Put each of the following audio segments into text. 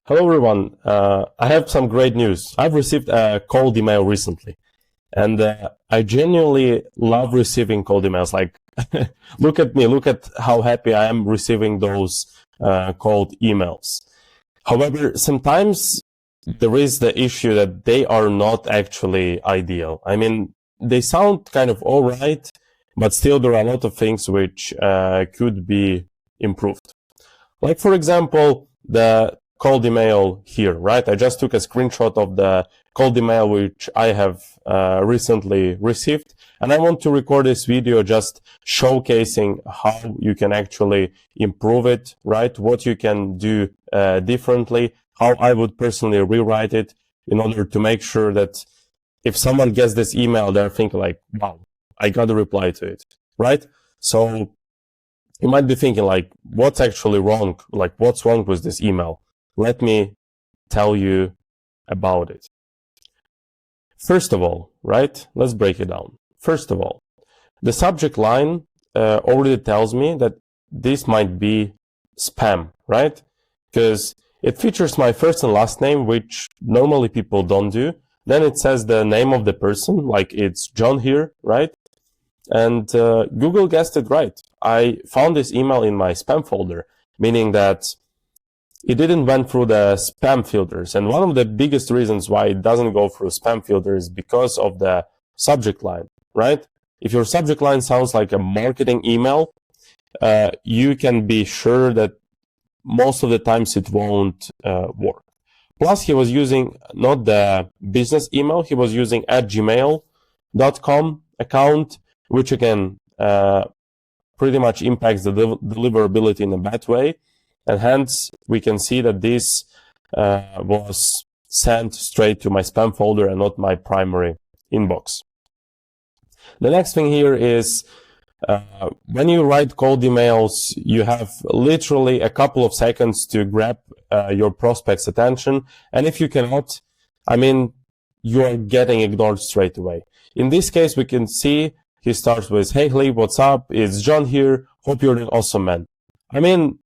Hello everyone. I have some great news. I've received a cold email recently, and I genuinely love receiving cold emails. Like, look at me, look at how happy I am receiving those cold emails. However, sometimes there is the issue that they are not actually ideal. I mean, they sound kind of all right, but still there are a lot of things which could be improved. Like, for example, the cold email here, right? I just took a screenshot of the cold email which I have recently received, and I want to record this video just showcasing how you can actually improve it, right? What you can do differently, how I would personally rewrite it in order to make sure that if someone gets this email, they're thinking like, wow, I got a reply to it, right? So you might be thinking like, what's actually wrong? Like, what's wrong with this email? Let me tell you about it. First of all, right? Let's break it down. First of all, the subject line already tells me that this might be spam, right? Because it features my first and last name, which normally people don't do. Then it says the name of the person, like it's John here, right? And Google guessed it right. I found this email in my spam folder, meaning that it didn't went through the spam filters. And one of the biggest reasons why it doesn't go through spam filters is because of the subject line, right? If your subject line sounds like a marketing email, you can be sure that most of the times it won't work. Plus, he was using not the business email, he was using @gmail.com account, which again pretty much impacts the deliverability in a bad way. And hence, we can see that this was sent straight to my spam folder and not my primary inbox. The next thing here is when you write cold emails, you have literally a couple of seconds to grab your prospect's attention. And if you cannot, I mean, you are getting ignored straight away. In this case, we can see he starts with, "Hey, Lee, what's up? It's John here. Hope you're doing awesome, man." I mean,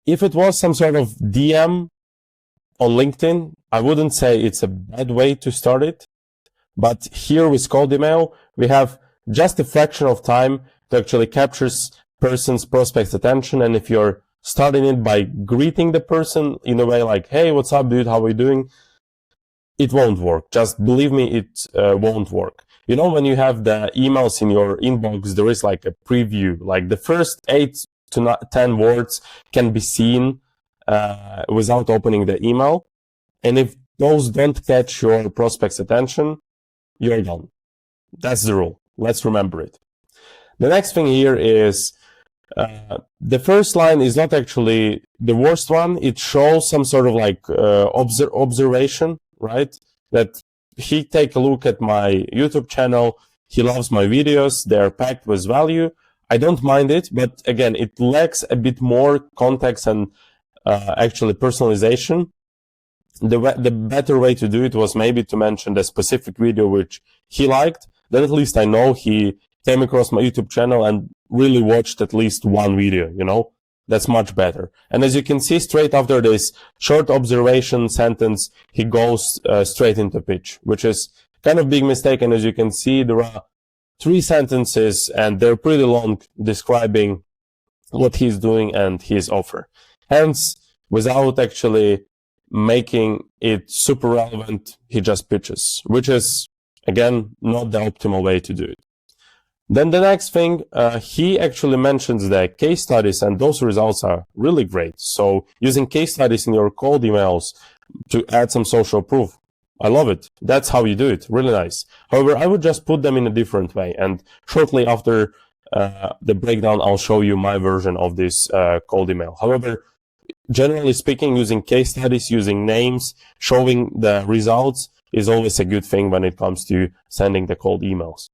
if it was some sort of DM on LinkedIn, I wouldn't say it's a bad way to start it. But here with cold email, we have just a fraction of time to actually capture person's prospect's attention. And if you're starting it by greeting the person in a way like, "Hey, what's up, dude? How are you doing?" It won't work. Just believe me, it won't work. You know, when you have the emails in your inbox, there is like a preview, like the first 8 to 10 words can be seen without opening the email. And if those don't catch your prospect's attention, you're done. That's the rule. Let's remember it. The next thing here is the first line is not actually the worst one. It shows some sort of like observation, right? That he take a look at my YouTube channel. He loves my videos. They're packed with value. I don't mind it, but again, it lacks a bit more context and actually personalization. The better way to do it was maybe to mention the specific video which he liked. Then at least I know he came across my YouTube channel and really watched at least one video, you know? That's much better. And as you can see, straight after this short observation sentence, he goes straight into pitch, which is kind of big mistake. And as you can see, there are 3 sentences and they're pretty long describing what he's doing and his offer. Hence, without actually making it super relevant, he just pitches, which is, again, not the optimal way to do it. Then the next thing, he actually mentions the case studies, and those results are really great. So using case studies in your cold emails to add some social proof, I love it. That's how you do it. Really nice. However, I would just put them in a different way. And shortly after the breakdown, I'll show you my version of this cold email. However, generally speaking, using case studies, using names, showing the results is always a good thing when it comes to sending the cold emails.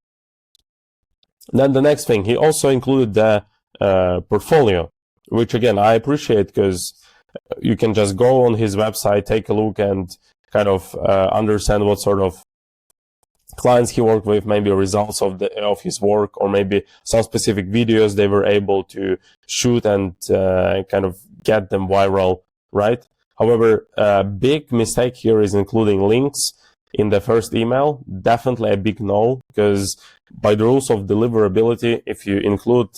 Then the next thing, he also included the portfolio, which again, I appreciate because you can just go on his website, take a look and kind of understand what sort of clients he worked with, maybe results of his work, or maybe some specific videos they were able to shoot and kind of get them viral, right? However, a big mistake here is including links in the first email. Definitely a big no, because by the rules of deliverability, if you include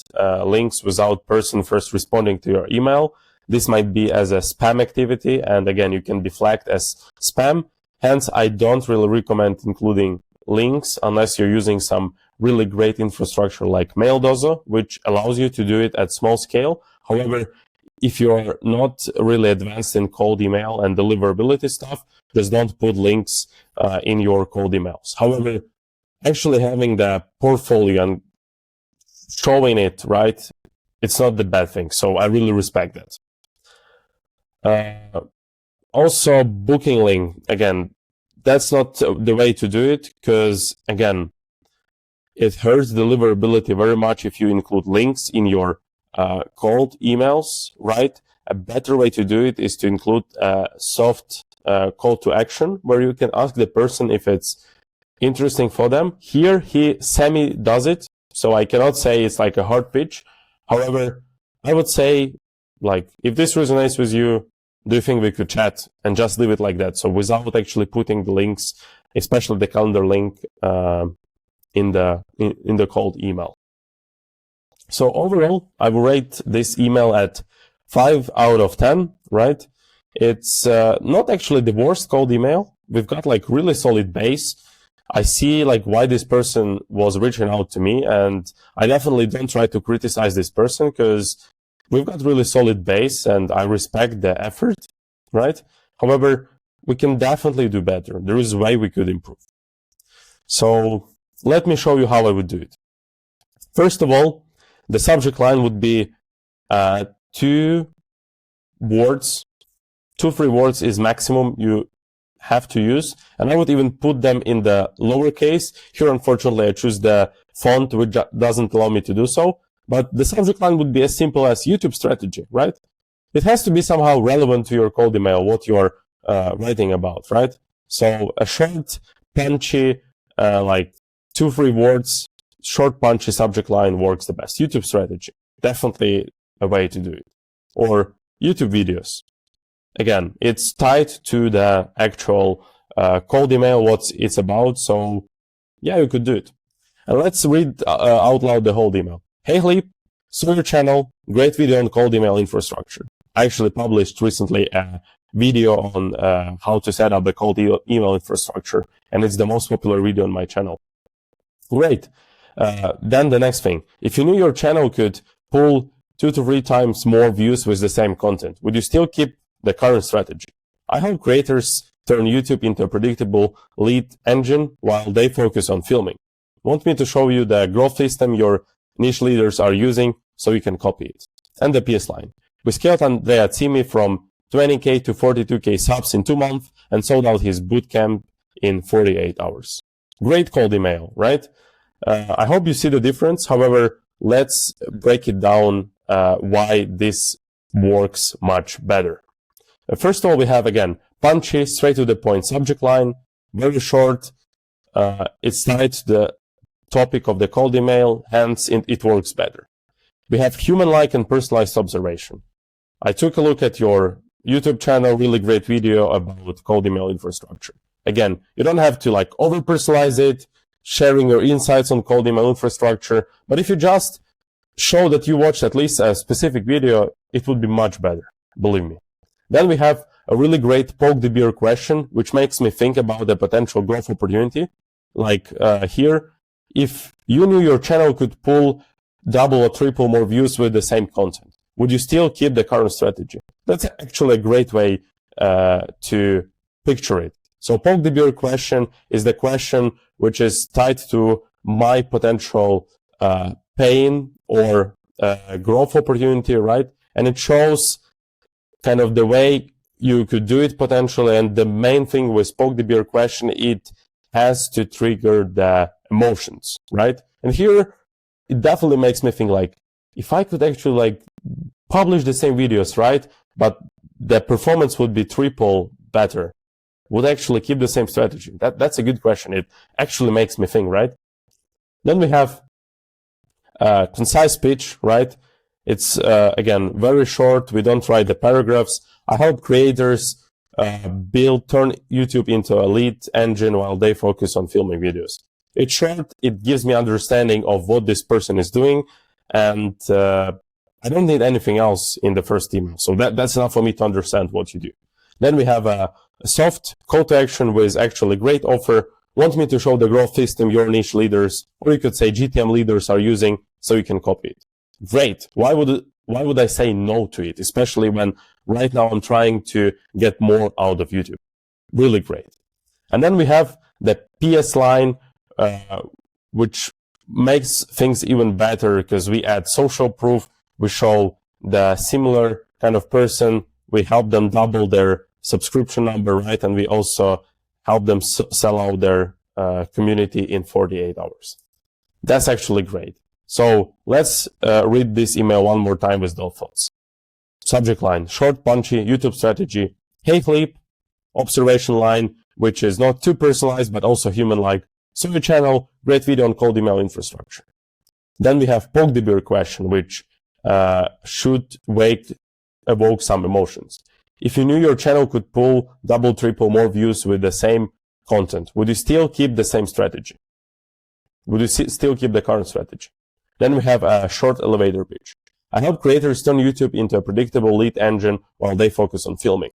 links without person first responding to your email, this might be as a spam activity, and again, you can be flagged as spam. Hence, I don't really recommend including links unless you're using some really great infrastructure like Maildozo, which allows you to do it at small scale. However, if you're not really advanced in cold email and deliverability stuff, just don't put links in your cold emails. However, actually having the portfolio and showing it, right, it's not the bad thing. So I really respect that. Also, booking link, again, that's not the way to do it, because again, it hurts deliverability very much if you include links in your cold emails, right? A better way to do it is to include a soft call to action where you can ask the person if it's interesting for them. Here, he semi does it, so I cannot say it's like a hard pitch. However, I would say, like, if this resonates with you, do you think we could chat, and just leave it like that? So without actually putting the links, especially the calendar link, in the cold email. So overall, I will rate this email at 5 out of 10, right? It's not actually the worst cold email. We've got like really solid base. I see like why this person was reaching out to me, and I definitely don't try to criticize this person because we've got really solid base and I respect the effort, right? However, we can definitely do better. There is a way we could improve. So let me show you how I would do it. First of all, the subject line would be 2 words. 2-3 words is maximum you have to use, and I would even put them in the lowercase. Here, unfortunately, I choose the font which doesn't allow me to do so, but the subject line would be as simple as YouTube strategy, right? It has to be somehow relevant to your cold email, what you're writing about, right? So a short, punchy, like 2-3 words, short, punchy subject line works the best. YouTube strategy, definitely a way to do it. Or YouTube videos. Again, it's tied to the actual cold email, what it's about. So yeah, you could do it. And let's read out loud the whole email. Hey, Leap, saw your channel. Great video on cold email infrastructure. I actually published recently a video on how to set up the cold email infrastructure, and it's the most popular video on my channel. Great. Then the next thing, if you knew your channel could pull 2 to 3 times more views with the same content, would you still keep the current strategy? I hope creators turn YouTube into a predictable lead engine while they focus on filming. Want me to show you the growth system your niche leaders are using so you can copy it. And the PS line. We scaled Andrea Tsimi from 20K to 42K subs in 2 months and sold out his bootcamp in 48 hours. Great cold email, right? I hope you see the difference. However, let's break it down why this works much better. First of all, we have, again, punchy, straight to the point subject line, very short. It's tied to the topic of the cold email, hence it works better. We have human-like and personalized observation. I took a look at your YouTube channel, really great video about cold email infrastructure. Again, you don't have to like over-personalize it, sharing your insights on cold email infrastructure, but if you just show that you watched at least a specific video, it would be much better, believe me. Then we have a really great poke the bear question, which makes me think about the potential growth opportunity. Like here, if you knew your channel could pull double or triple more views with the same content, would you still keep the current strategy? That's actually a great way to picture it. So poke the bear question is the question which is tied to my potential pain or growth opportunity, right? And it shows kind of the way you could do it potentially. And the main thing with poke the bear question, it has to trigger the emotions, right? And here, it definitely makes me think like, if I could actually like publish the same videos, right? But the performance would be triple better. Would I actually keep the same strategy? That's a good question. It actually makes me think, right? Then we have concise pitch, right? It's, again, very short. We don't write the paragraphs. I help creators turn YouTube into a lead engine while they focus on filming videos. It's short. It gives me understanding of what this person is doing, and I don't need anything else in the first email. So that's enough for me to understand what you do. Then we have a soft call to action with actually great offer. Want me to show the growth system your niche leaders, or you could say GTM leaders are using, so you can copy it. Great. Why would I say no to it? Especially when right now I'm trying to get more out of YouTube. Really great. And then we have the PS line, which makes things even better because we add social proof. We show the similar kind of person. We help them double their subscription number, right? And we also help them sell out their community in 48 hours. That's actually great. So let's read this email one more time with those thoughts. Subject line, short, punchy, YouTube strategy. Hey, Flip, observation line, which is not too personalized, but also human-like. So your channel, great video on cold email infrastructure. Then we have poke the bear question, which should evoke some emotions. If you knew your channel could pull double, triple more views with the same content, would you still keep the same strategy? Would you still keep the current strategy? Then we have a short elevator pitch. I help creators turn YouTube into a predictable lead engine while they focus on filming.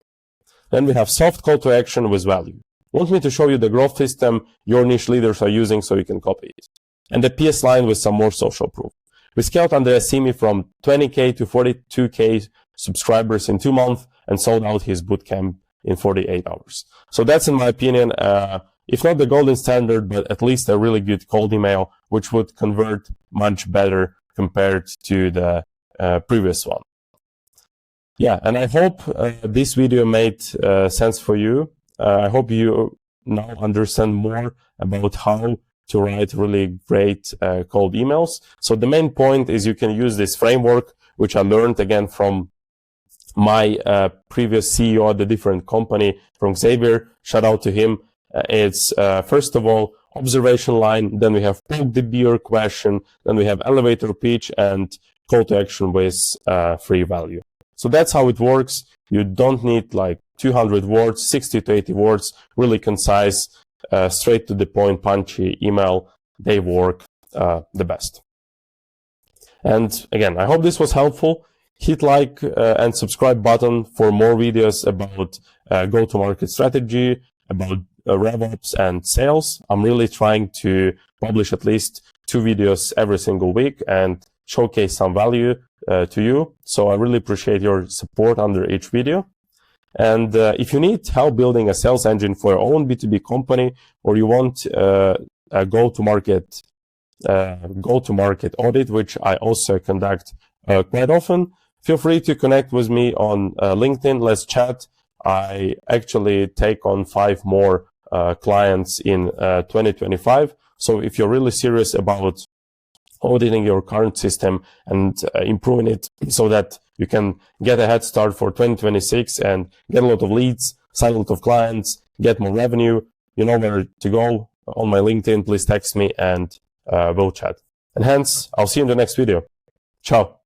Then we have soft call to action with value. Want me to show you the growth system your niche leaders are using so you can copy it. And the PS line with some more social proof. We scaled Andreas Simi from 20K to 42K subscribers in 2 months and sold out his bootcamp in 48 hours. So that's, in my opinion, if not the golden standard, but at least a really good cold email, which would convert much better compared to the previous one. Yeah, and I hope this video made sense for you. I hope you now understand more about how to write really great cold emails. So the main point is you can use this framework, which I learned again from my previous CEO at the different company, from Xavier. Shout out to him. It's first of all observation line, then we have poke the bear question, then we have elevator pitch and call to action with free value. So that's how it works. You don't need like 200 words, 60 to 80 words, really concise, straight to the point, punchy email. They work the best. And again, I hope this was helpful. Hit like and subscribe button for more videos about go-to-market strategy, about RevOps and sales. I'm really trying to publish at least 2 videos every single week and showcase some value to you. So I really appreciate your support under each video. And if you need help building a sales engine for your own B2B company, or you want a go-to-market audit, which I also conduct quite often, feel free to connect with me on LinkedIn. Let's chat. I actually take on 5 more clients in 2025. So if you're really serious about auditing your current system and improving it so that you can get a head start for 2026 and get a lot of leads, sign a lot of clients, get more revenue, you know where to go. On my LinkedIn, please text me and we'll chat. And hence, I'll see you in the next video. Ciao.